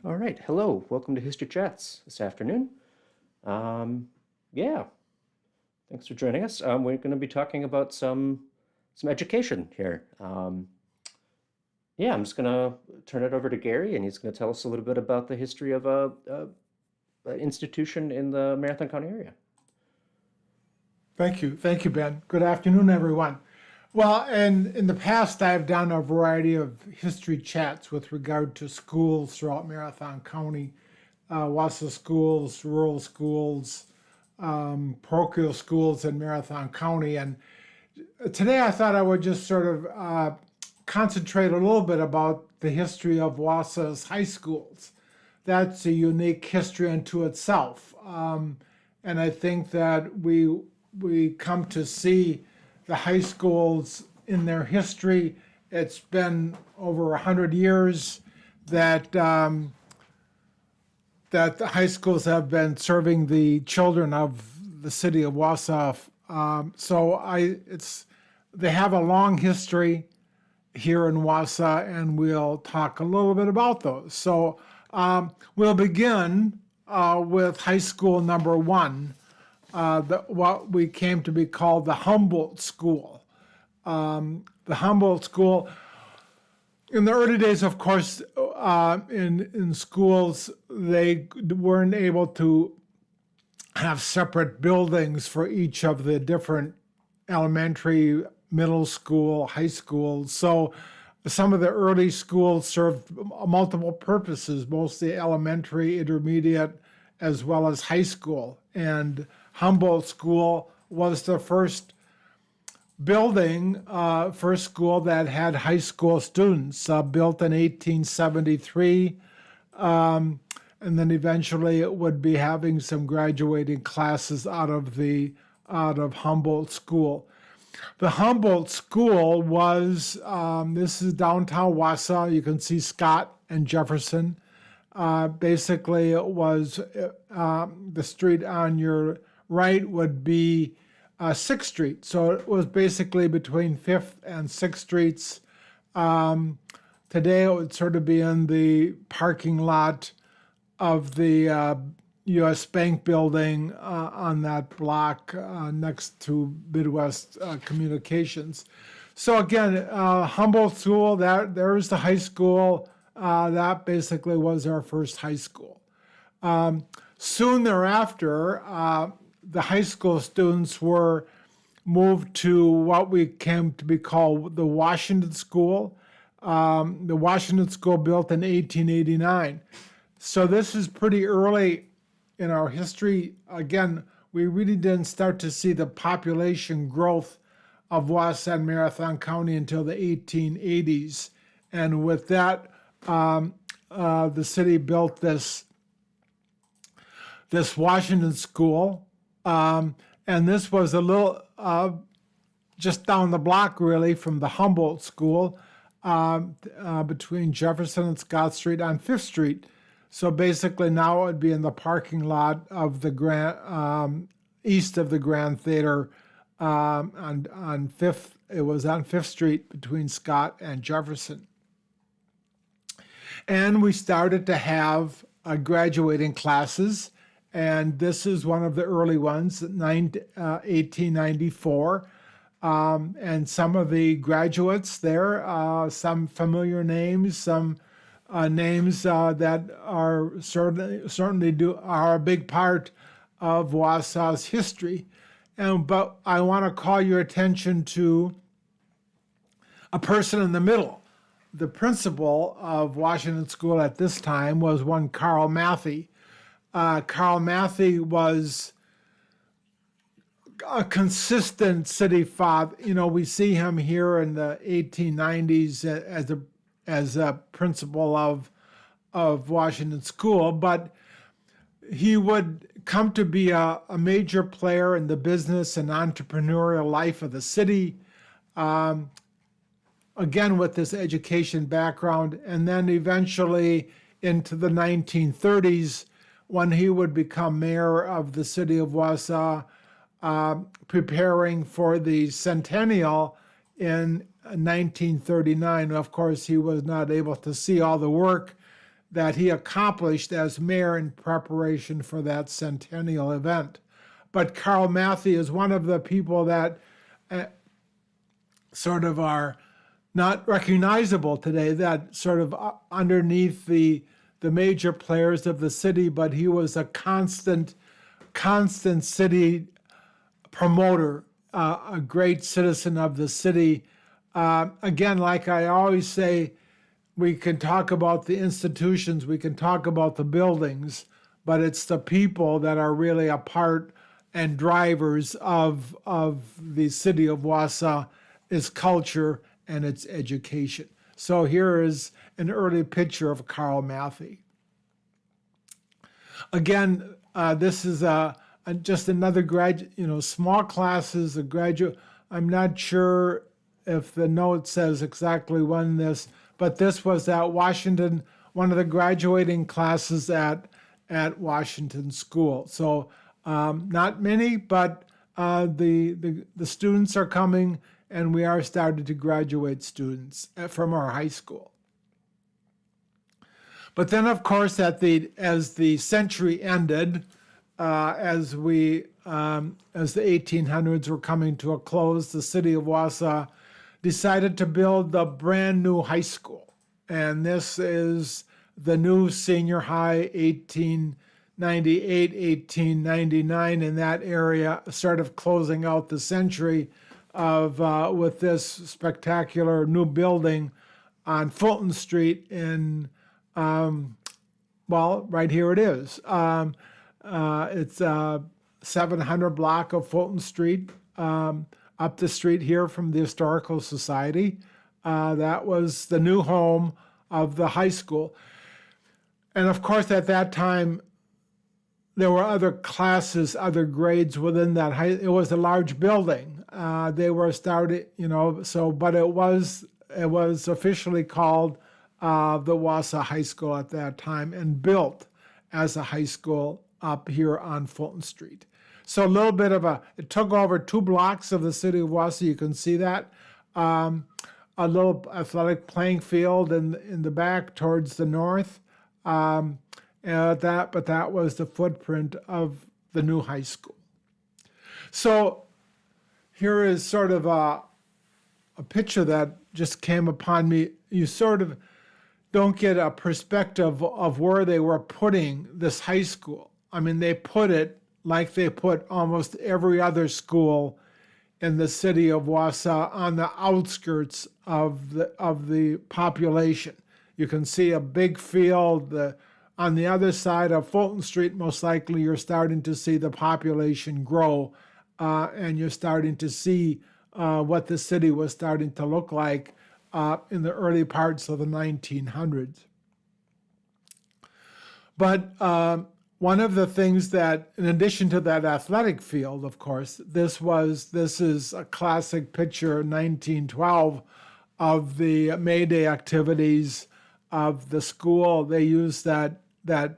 All right, hello, welcome to History Chats this afternoon. Yeah, thanks for joining us. We're going to be talking about some education here. Yeah, I'm just going to turn it over to Gary, and he's going to tell us a little bit about the history of a institution in the Marathon County area. Thank you. Thank you, Ben. Good afternoon, everyone. Well, and in the past, I've done a variety of history chats with regard to schools throughout Marathon County, Wausau schools, rural schools, parochial schools in Marathon County. And today I thought I would just sort of concentrate a little bit about the history of Wausau's high schools. That's a unique history unto itself. And I think that we come to see the high schools in their history. It's been over 100 years that that the high schools have been serving the children of the city of Wausau. They have a long history here in Wausau, and we'll talk a little bit about those. So we'll begin with high school number one, what we came to be called the Humboldt School. The Humboldt School, in the early days, of course, in schools, they weren't able to have separate buildings for each of the different elementary, middle school, high schools. So some of the early schools served multiple purposes, mostly elementary, intermediate, as well as high school. And Humboldt School was the first first school that had high school students, built in 1873. And then eventually it would be having some graduating classes out of Humboldt School. The Humboldt School was, this is downtown Wausau. You can see Scott and Jefferson. Basically, it was the street on your right would be 6th Street. So it was basically between 5th and 6th Streets. Today it would sort of be in the parking lot of the U.S. Bank building on that block next to Midwest Communications. So again, Humboldt School, there's the high school. That basically was our first high school. Soon thereafter, the high school students were moved to what we came to be called the Washington School. The Washington School built in 1889. So this is pretty early in our history. Again, we really didn't start to see the population growth of Wausau and Marathon County until the 1880s. And with that, the city built this Washington School. And this was a little, just down the block really from the Humboldt School, between Jefferson and Scott Street on 5th Street. So basically now it would be in the parking lot of the east of the Grand Theater, on 5th. It was on 5th Street between Scott and Jefferson. And we started to have graduating classes, and this is one of the early ones, 1894. And some of the graduates there, some familiar names, some names that are certainly are a big part of Wausau's history. But I want to call your attention to a person in the middle. The principal of Washington School at this time was one Carl Matthey. Carl Matthey was a consistent city father. You know, we see him here in the 1890s as a principal of Washington School, but he would come to be a major player in the business and entrepreneurial life of the city. Again, with this education background, and then eventually into the 1930s, when he would become mayor of the city of Wausau, preparing for the centennial in 1939. Of course, he was not able to see all the work that he accomplished as mayor in preparation for that centennial event. But Carl Matthey is one of the people that sort of are not recognizable today, that sort of underneath the major players of the city, but he was a constant city promoter, a great citizen of the city. Again, like I always say, we can talk about the institutions, we can talk about the buildings, but it's the people that are really a part and drivers of the city of Wausau, its culture and its education. So here is an early picture of Carl Matthey. Again, this is just another small classes, a graduate. I'm not sure if the note says exactly when this, but this was at Washington, one of the graduating classes at Washington School. So not many, but the students are coming, and we are starting to graduate students from our high school. But then, of course, as the century ended, as the 1800s were coming to a close, the city of Wausau decided to build the brand new high school. And this is the new senior high, 1898, 1899, in that area, sort of closing out the century with this spectacular new building on Fulton Street in, right here it is. It's 700 block of Fulton Street, up the street here from the Historical Society. That was the new home of the high school. And of course, at that time, there were other classes, other grades within that. It was a large building. They were started, but it was officially called the Wausau High School at that time, and built as a high school up here on Fulton Street. So a little bit of it took over 2 blocks of the city of Wausau. You can see that. A little athletic playing field in the back towards the north. But that was the footprint of the new high school. So here is sort of a picture that just came upon me. You sort of don't get a perspective of where they were putting this high school. I mean, they put it like they put almost every other school in the city of Wausau, on the outskirts of the population. You can see a big field. On the other side of Fulton Street, most likely you're starting to see the population grow, and you're starting to see what the city was starting to look like in the early parts of the 1900s. But one of the things that, in addition to that athletic field, of course, this is a classic picture, 1912, of the May Day activities of the school. They used that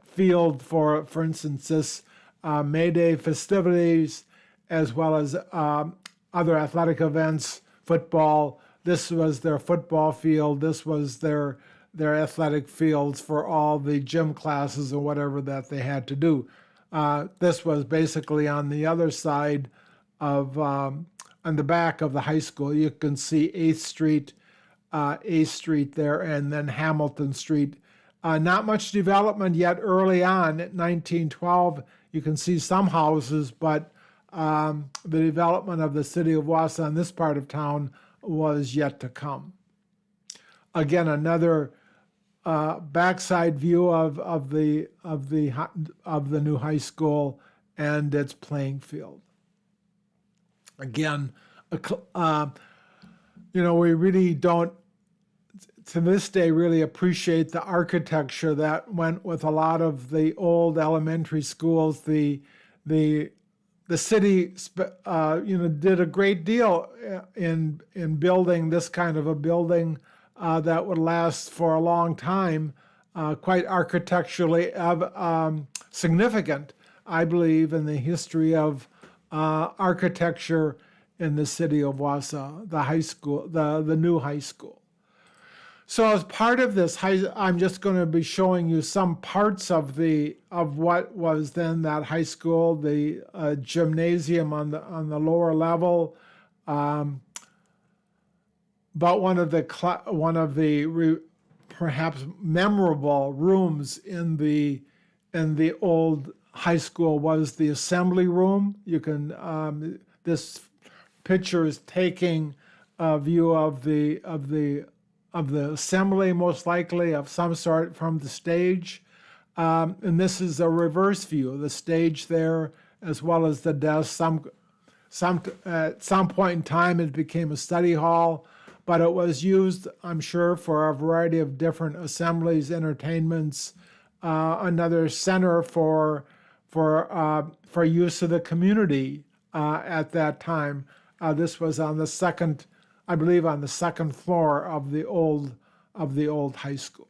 field for instance, this May Day festivities, as well as other athletic events, football. This was their football field. This was their athletic fields for all the gym classes or whatever that they had to do. This was basically on the other side of, on the back of the high school. You can see 8th Street there, and then Hamilton Street. Not much development yet early on. At 1912, you can see some houses, but the development of the city of Wausau in this part of town was yet to come. Again, another backside view of the new high school and its playing field. Again, we really don't, to this day, really appreciate the architecture that went with a lot of the old elementary schools. The city, did a great deal in building this kind of a building that would last for a long time, quite architecturally significant, I believe, in the history of architecture in the city of Wausau, the high school, the new high school. So as part of this, I'm just going to be showing you some parts of what was then that high school, the gymnasium on the lower level, but perhaps memorable rooms in the old high school was the assembly room. You can this picture is taking a view of the assembly, most likely of some sort from the stage, and this is a reverse view of the stage there as well as the desk. At some point in time, it became a study hall, but it was used, I'm sure, for a variety of different assemblies, entertainments, another center for use of the community at that time. This was on the second, I believe, on the second floor of the old high school.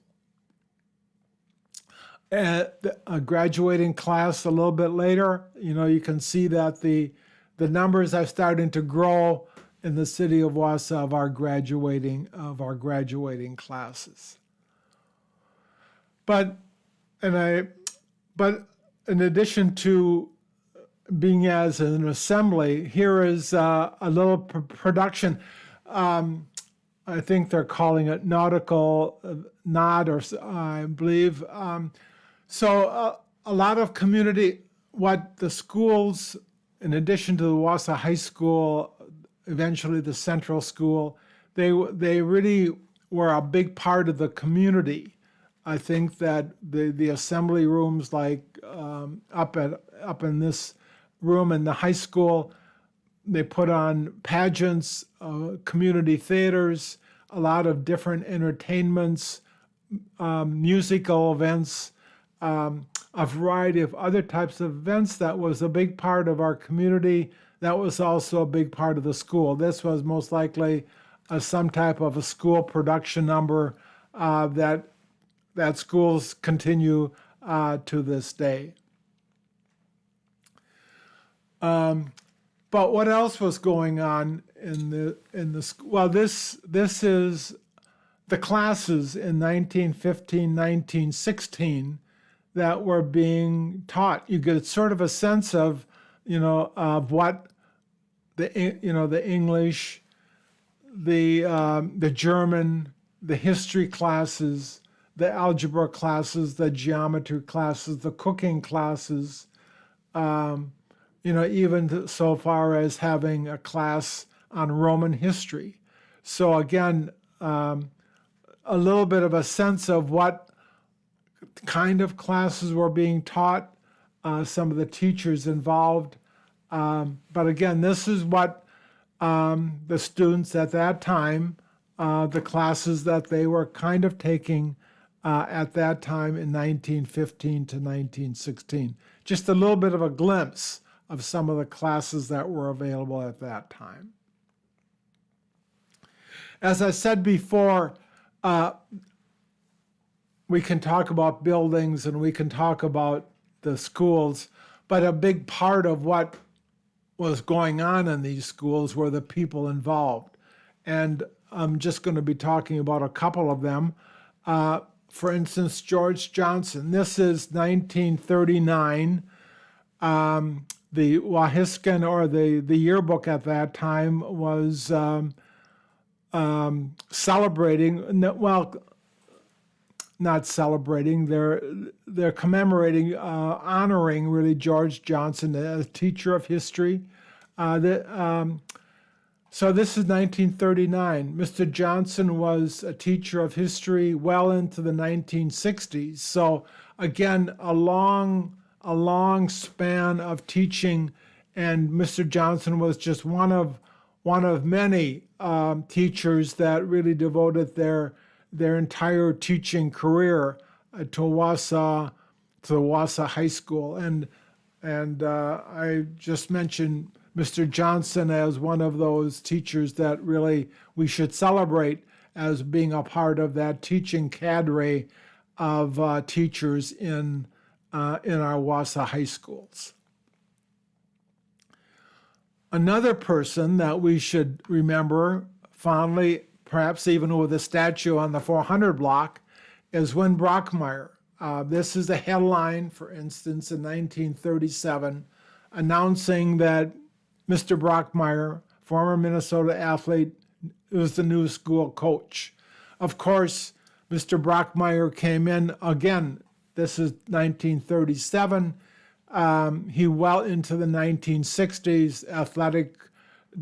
A graduating class a little bit later, you can see that the numbers are starting to grow in the city of Wausau of our graduating classes. But in addition to being as an assembly, here is a little production. I think they're calling it nautical nod, or I believe. So a lot of community, what the schools, in addition to the Wausau High School, eventually the Central School, they really were a big part of the community. I think that the assembly rooms, like up in this room in the high school, they put on pageants, community theaters, a lot of different entertainments, musical events, a variety of other types of events. That was a big part of our community. That was also a big part of the school. This was most likely some type of a school production number that schools continue to this day. But what else was going on in the school? Well, this is the classes in 1915, 1916 that were being taught. You get sort of a sense of, of what the English, the German, the history classes, the algebra classes, the geometry classes, the cooking classes, even so far as having a class on Roman history. So again, a little bit of a sense of what kind of classes were being taught, some of the teachers involved. But again, this is what the students at that time, the classes that they were kind of taking at that time in 1915 to 1916. Just a little bit of a glimpse of some of the classes that were available at that time. As I said before, we can talk about buildings and we can talk about the schools, but a big part of what was going on in these schools were the people involved. And I'm just going to be talking about a couple of them. For instance, George Johnson. This is 1939. The Wahiscan, or the yearbook at that time, was celebrating, well, not celebrating, they're commemorating, honoring really George Johnson as teacher of history. So this is 1939. Mr. Johnson was a teacher of history well into the 1960s. So again, a long span of teaching, and Mr. Johnson was just one of many teachers that really devoted their entire teaching career to Wausau High School. And I just mentioned Mr. Johnson as one of those teachers that really we should celebrate as being a part of that teaching cadre of teachers in our Wausau High Schools. Another person that we should remember fondly, perhaps even with a statue on the 400 block, is Win Brockmeyer. This is a headline, for instance, in 1937, announcing that Mr. Brockmeyer, former Minnesota athlete, was the new school coach. Of course, Mr. Brockmeyer came in again. This is 1937. He well into the 1960s, athletic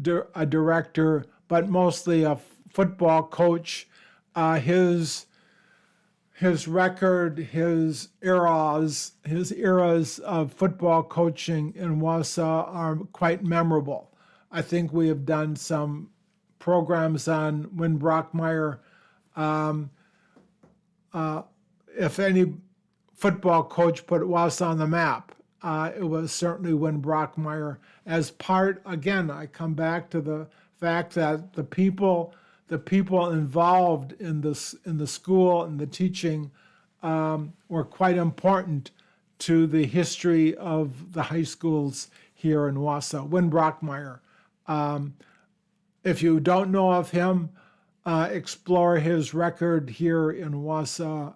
director, but mostly a football coach. His record, his eras of football coaching in Wausau are quite memorable. I think we have done some programs on Win Brockmeyer. If any football coach put Wausau on the map, it was certainly Win Brockmeyer. As part, again, I come back to the fact that the people involved in the school and the teaching were quite important to the history of the high schools here in Wausau. Win Brockmeyer. If you don't know of him, explore his record here in Wausau.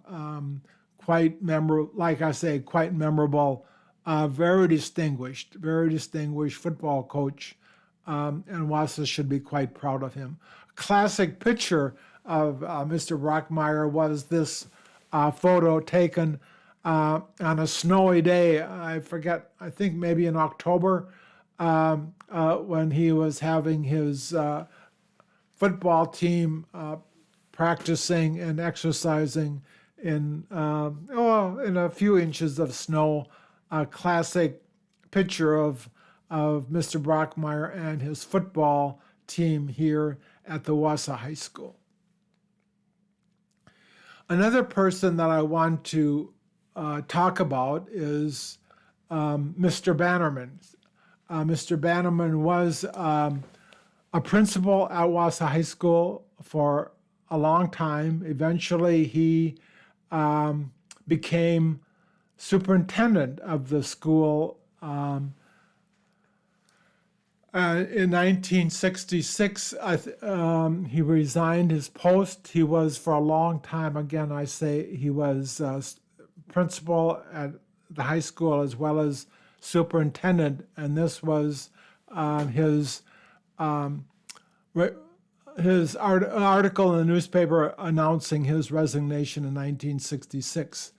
Quite memorable, like I say, quite memorable. Very distinguished football coach, and Wausau should be quite proud of him. A classic picture of Mr. Brockmeyer was this photo taken on a snowy day. I forget, I think maybe in October, when he was having his football team practicing and exercising in a few inches of snow. A classic picture of Mr. Brockmeyer and his football team here at the Wausau High School. Another person that I want to talk about is Mr. Bannerman. Mr. Bannerman was a principal at Wausau High School for a long time. Eventually, he became superintendent of the school. In 1966, he resigned his post. He was for a long time, again, I say, he was principal at the high school as well as superintendent, and this was his article in the newspaper announcing his resignation in 1966.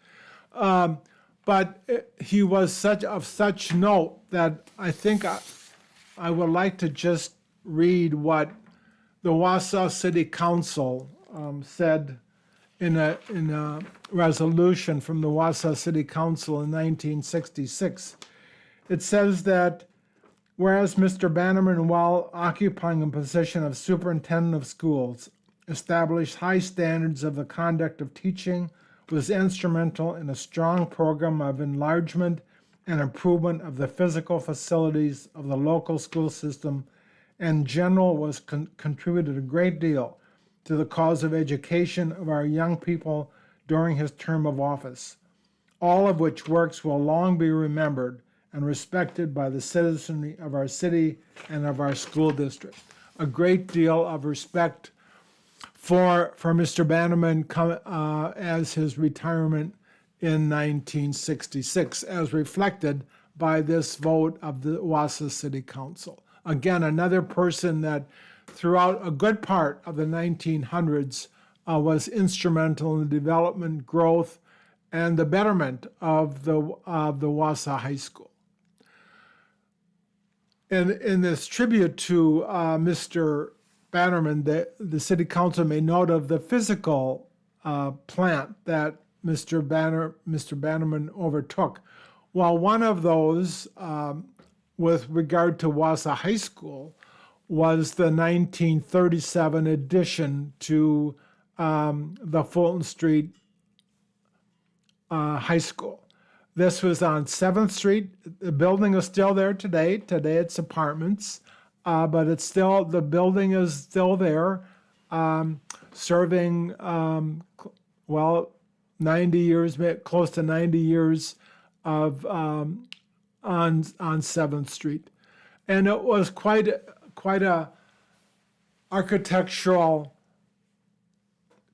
But he was of such note that I think I would like to just read what the Wausau City Council said in a resolution from the Wausau City Council in 1966. It says that whereas Mr. Bannerman, while occupying a position of superintendent of schools, established high standards of the conduct of teaching, was instrumental in a strong program of enlargement and improvement of the physical facilities of the local school system, and in general was contributed a great deal to the cause of education of our young people during his term of office, all of which works will long be remembered and respected by the citizenry of our city and of our school district. A great deal of respect for Mr. Bannerman as his retirement in 1966, as reflected by this vote of the Wausau City Council. Again, another person that throughout a good part of the 1900s was instrumental in the development, growth, and the betterment of the Wausau High School. In this tribute to Mr. Bannerman, the City Council made note of the physical plant that Mr. Bannerman overtook. While one of those, with regard to Wausau High School, was the 1937 addition to the Fulton Street High School. This was on 7th Street. The building is still there today. Today it's apartments, but the building is still there, serving, 90 years, close to 90 years of on 7th Street. And it was quite a architectural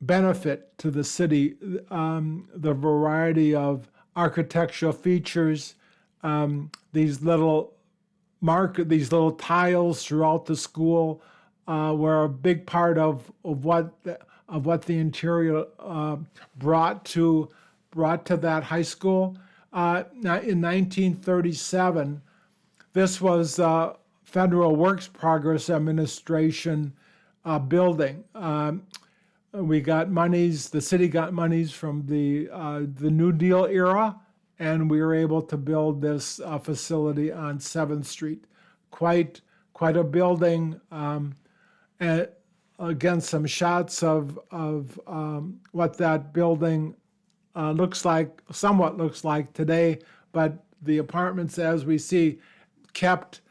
benefit to the city. The variety of architectural features, these little these little tiles throughout the school were a big part of what the interior brought to that high school. Now in 1937, this was Federal Works Progress Administration building. We got monies. The city got monies from the New Deal era, and we were able to build this facility on 7th Street. Quite a building. And again, some shots of what that building somewhat looks like today. But the apartments, as we see, kept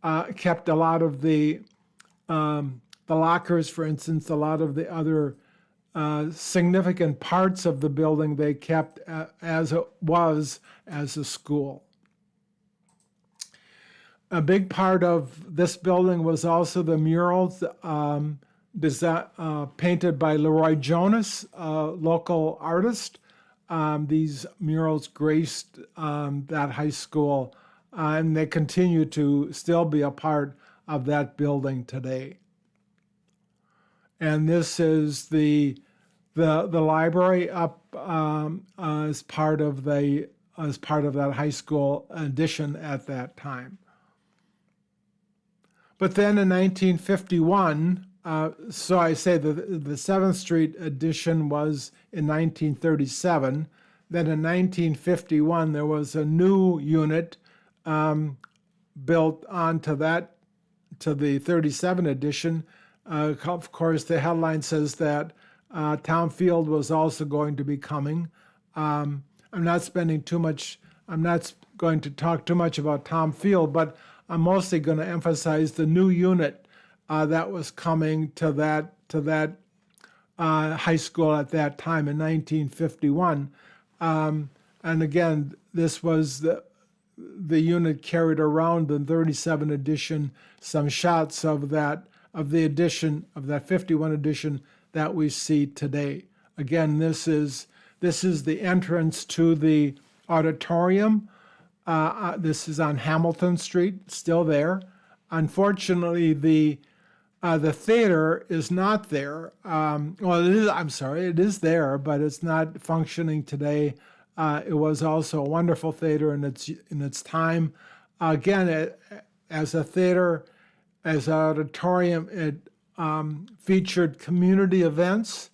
a lot of the lockers, for instance, a lot of the other significant parts of the building they kept as it was as a school. A big part of this building was also the murals painted by Leroy Jonas, a local artist. These murals graced that high school, and they continue to still be a part of that building today. And this is the library up as part of that high school addition at that time. But then in 1951, so I say the 7th Street addition was in 1937. Then in 1951, there was a new unit built onto that, to the 37 edition. Of course, the headline says that Tom Field was also going to be coming. I'm not going to talk too much about Tom Field, but I'm mostly going to emphasize the new unit that was coming to that high school at that time in 1951. And again, this was the unit carried around the 37 edition, some shots of that 51 edition that we see today. Again, this is the entrance to the auditorium. This is on Hamilton Street, still there. Unfortunately, the theater is not there. Well, it is. I'm sorry, it is there, but it's not functioning today. It was also a wonderful theater in its time. Again, as a theater, as an auditorium, it featured community events.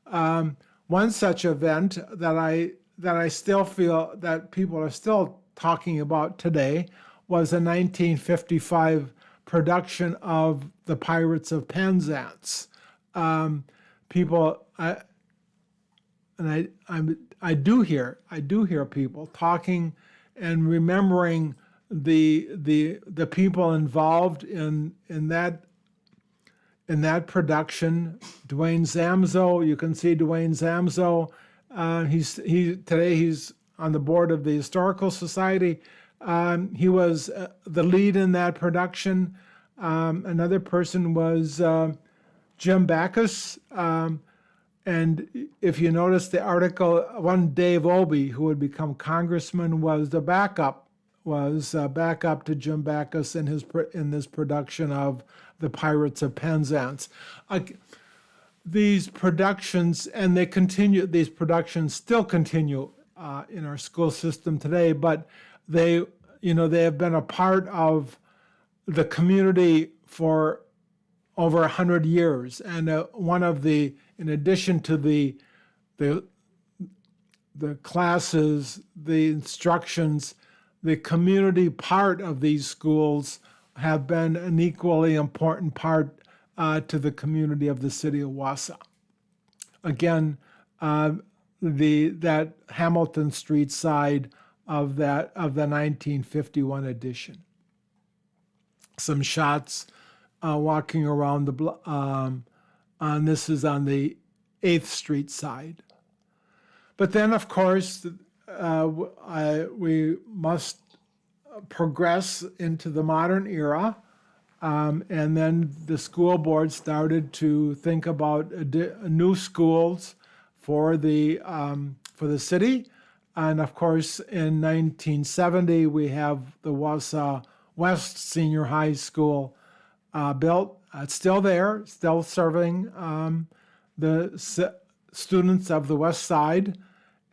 One such event that I still feel that people are still talking about today was a 1955 production of The Pirates of Penzance. I do hear people talking and remembering the people involved in that production. Dwayne Zamzo, you can see Dwayne Zamzo. Today he's on the board of the Historical Society. He was the lead in that production. Another person was Jim Backus. And if you notice the article, one Dave Obey, who would become congressman, was backup to Jim Backus in this production of The Pirates of Penzance. These productions, and these productions still continue in our school system today, but they have been a part of the community for over 100 years. And in addition to the classes, the instructions, the community part of these schools have been an equally important part to the community of the city of Wausau. Again, that Hamilton Street side of the 1951 edition. Some shots walking around and this is on the 8th Street side. But then, of course, we must progress into the modern era. And then the school board started to think about new schools for the city. And of course, in 1970, we have the Wausau West Senior High School built. It's still there, still serving the students of the West Side.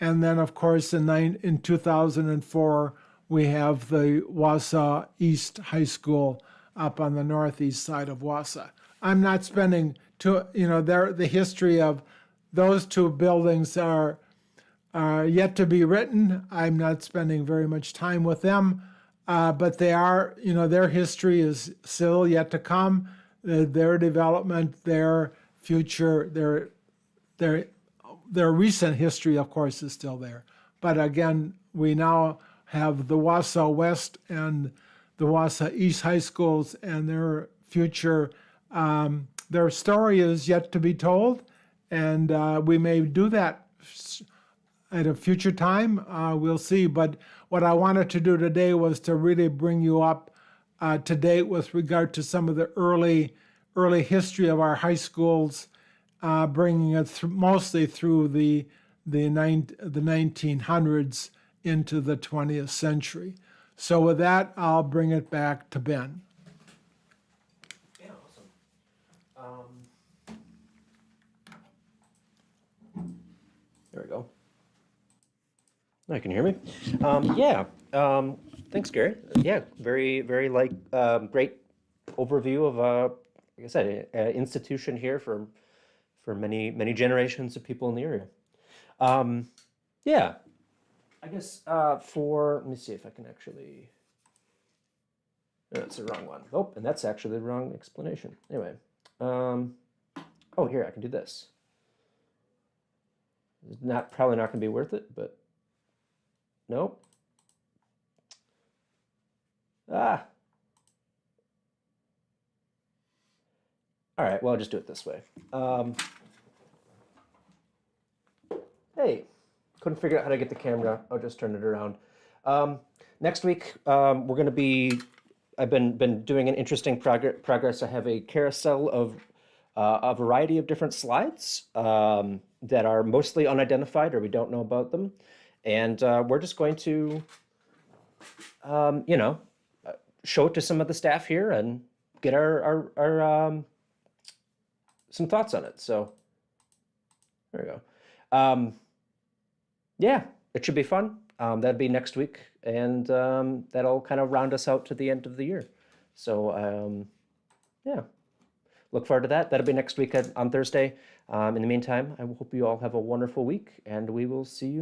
And then, of course, in 2004, we have the Wausau East High School up on the northeast side of Wausau. I'm not spending the history of those two buildings are yet to be written. I'm not spending very much time with them, but they are, their history is still yet to come. Their development, their future, their recent history, of course, is still there. But again, we now have the Wausau West and the Wausau East High Schools and their future. Their story is yet to be told, and we may do that at a future time. We'll see. But what I wanted to do today was to really bring you up to date with regard to some of the early history of our high schools, bringing it mostly through the 1900s into the 20th century. So with that, I'll bring it back to Ben. Yeah, awesome. There we go. Now you can hear me. Thanks, Gary. Yeah, very, very great overview of, like I said, an institution here for many, many generations of people in the area. Yeah, I guess let me see if I can actually, that's the wrong one. Oh, and that's actually the wrong explanation. Anyway, oh, here, I can do this. It's probably not going to be worth it, but nope. Ah. All right, well, I'll just do it this way. Hey, couldn't figure out how to get the camera. I'll just turn it around. Next week, we're going to be, I've been doing an interesting progress. I have a carousel of a variety of different slides that are mostly unidentified or we don't know about them. And we're just going to, show it to some of the staff here and get our some thoughts on it. So there we go. Yeah, it should be fun. That'll be next week, and that'll kind of round us out to the end of the year. So yeah, look forward to that. That'll be next week on Thursday. In the meantime, I hope you all have a wonderful week, and we will see you